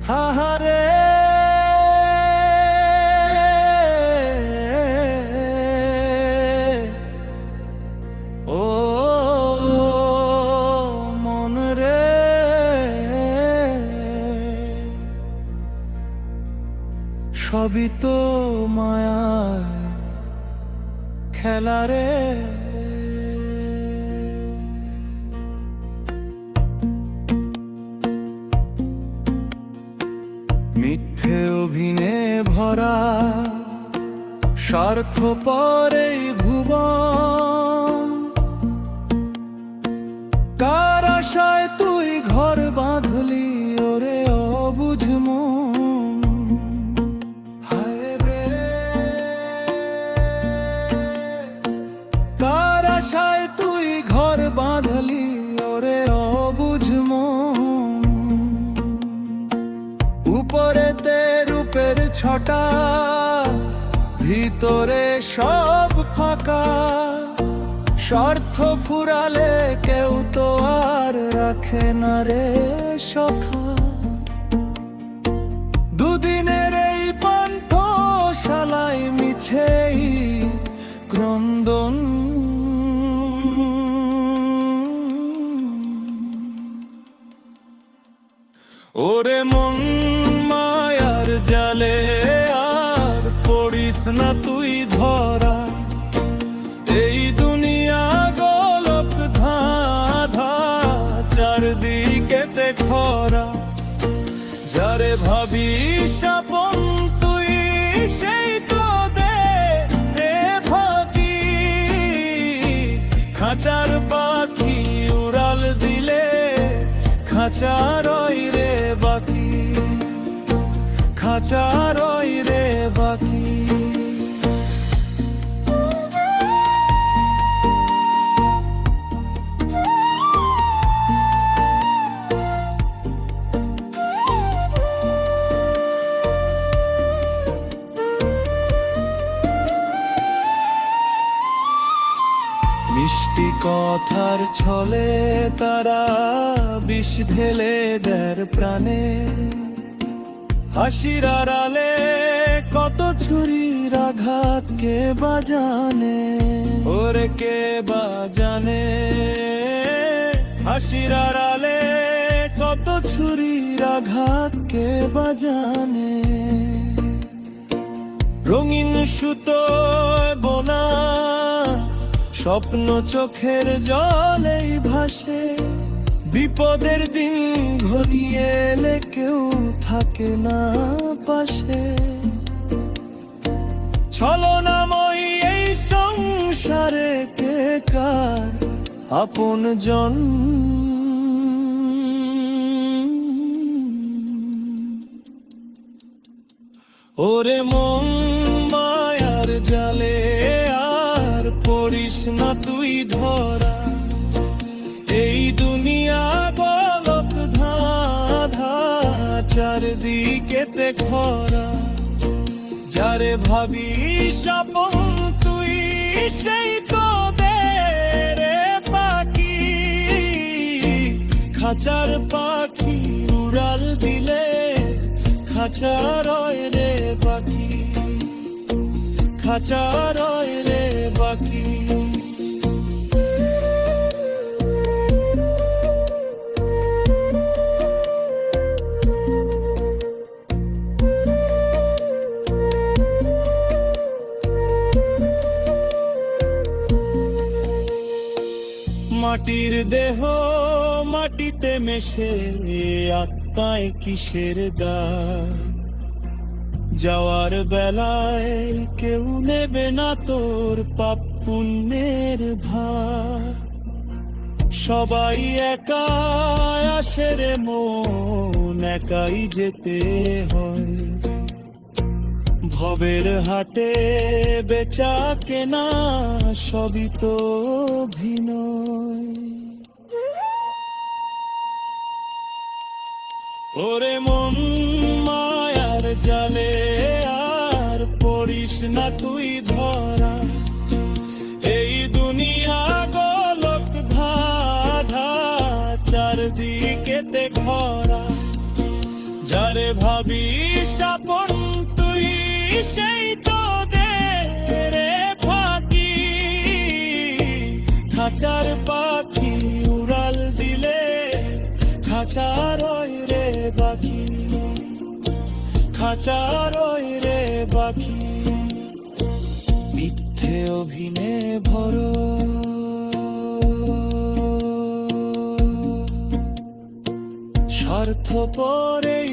আহারে ও মন রে, সবই তো মায়ার খেলা রে। মিথ্যে অভিনয়ে ভরা স্বার্থপর এই ভুবন, কার আশায় তুই ঘর বাঁধলি ওরে অবুঝ মন। হায় রে কার আশায় তুই ঘর বাঁধলি ওরে অবুঝ মন। উপরেতে রূপের ছটা, ভিতরে সব ফাঁকা। স্বার্থ ফুরালে কেউ তো আর রাখে না রে সখা। দুদিনের এই পান্থশালায় মিছেই ক্রন্দন। ওরে মন মায়ার জালে আর পড়িস না তুই ধরা। এই দুনিয়া গোলক ধাঁধা, চারদিকেতে খরা। যারে ভাবিস আপন তুই সেই তো দে রে ফাঁকি। খাঁচার পাখি উড়াল দিলে খাঁচা রয় রে বাকি, খাঁচা রয় রে বাকি। মিষ্টি কথার ছলে তারা বিষ ঢেলে দেয় প্রাণে। হাসির আড়ালে কত ছুরির আঘাত কে বাজানে, ওরে কে বাজানে। হাসির আড়ালে কত ছুরির আঘাত কে বাজানে। রঙিন সুতোয় বোনা স্বপ্ন চোখের জলেই ভাসে। বিপদের দিন ঘনিয়ে এলে কেউ থাকে না পাশে। ছলনাময় এই সংসারে কে কার আপন জন। ওরে মন মায়ার জালে আর পড়িস না তুই ধরা। এই দুনিয়া গোলক ধাঁধা, চারদিকেতে খরা। যারে ভাবিস আপন তুই সেই তো দে রে পাখি। খাঁচার পাখি উড়াল দিলে খাঁচা রয় রে পাখি, খাঁচা রয় রে পাখি। মাটির দেহ মাটিতে মেশে, আত্মায় কিসের দায়। যাওয়ার বেলায় কেউ নেবে না তোর পাপ পুণ্যের ভার। সবাই একা আসে রে মন, একাই যেতে হয়। ভবের হাটে বেচা কেনা সবই তো অভিনয়। ওরে মন মায়ার জালে আর পড়িস না তুই ধরা। এই দুনিয়া গোলক ধাঁধা, চারদিকেতে খরা। যারে ভাবিস আপন তুই সেই তো দে রে ফাঁকি। খাঁচার পাখি উড়াল দিলে খাঁচার রে বাকি, খাঁচার রে বাকি। মিথ্যে অভিনে ভরো স্বার্থপরেই